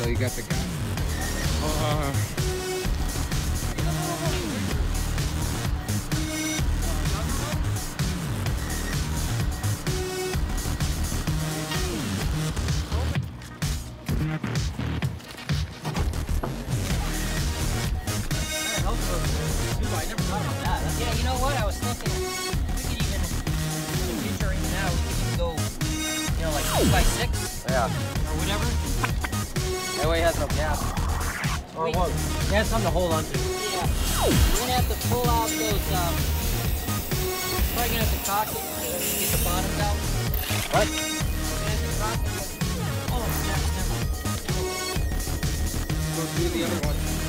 So you got the guy. I never thought about that. Yeah, you know what? I was thinking we could even, in the future, even now, we could even go, you know, like 2x6. Yeah. Or whatever. That way it has no gas. Or what? It has something to hold on to. Yeah. We're gonna have to pull out those, probably gonna have to cock it to get the bottoms out. What? We're gonna have to cock it. Oh, yeah, never mind. Go do the other one.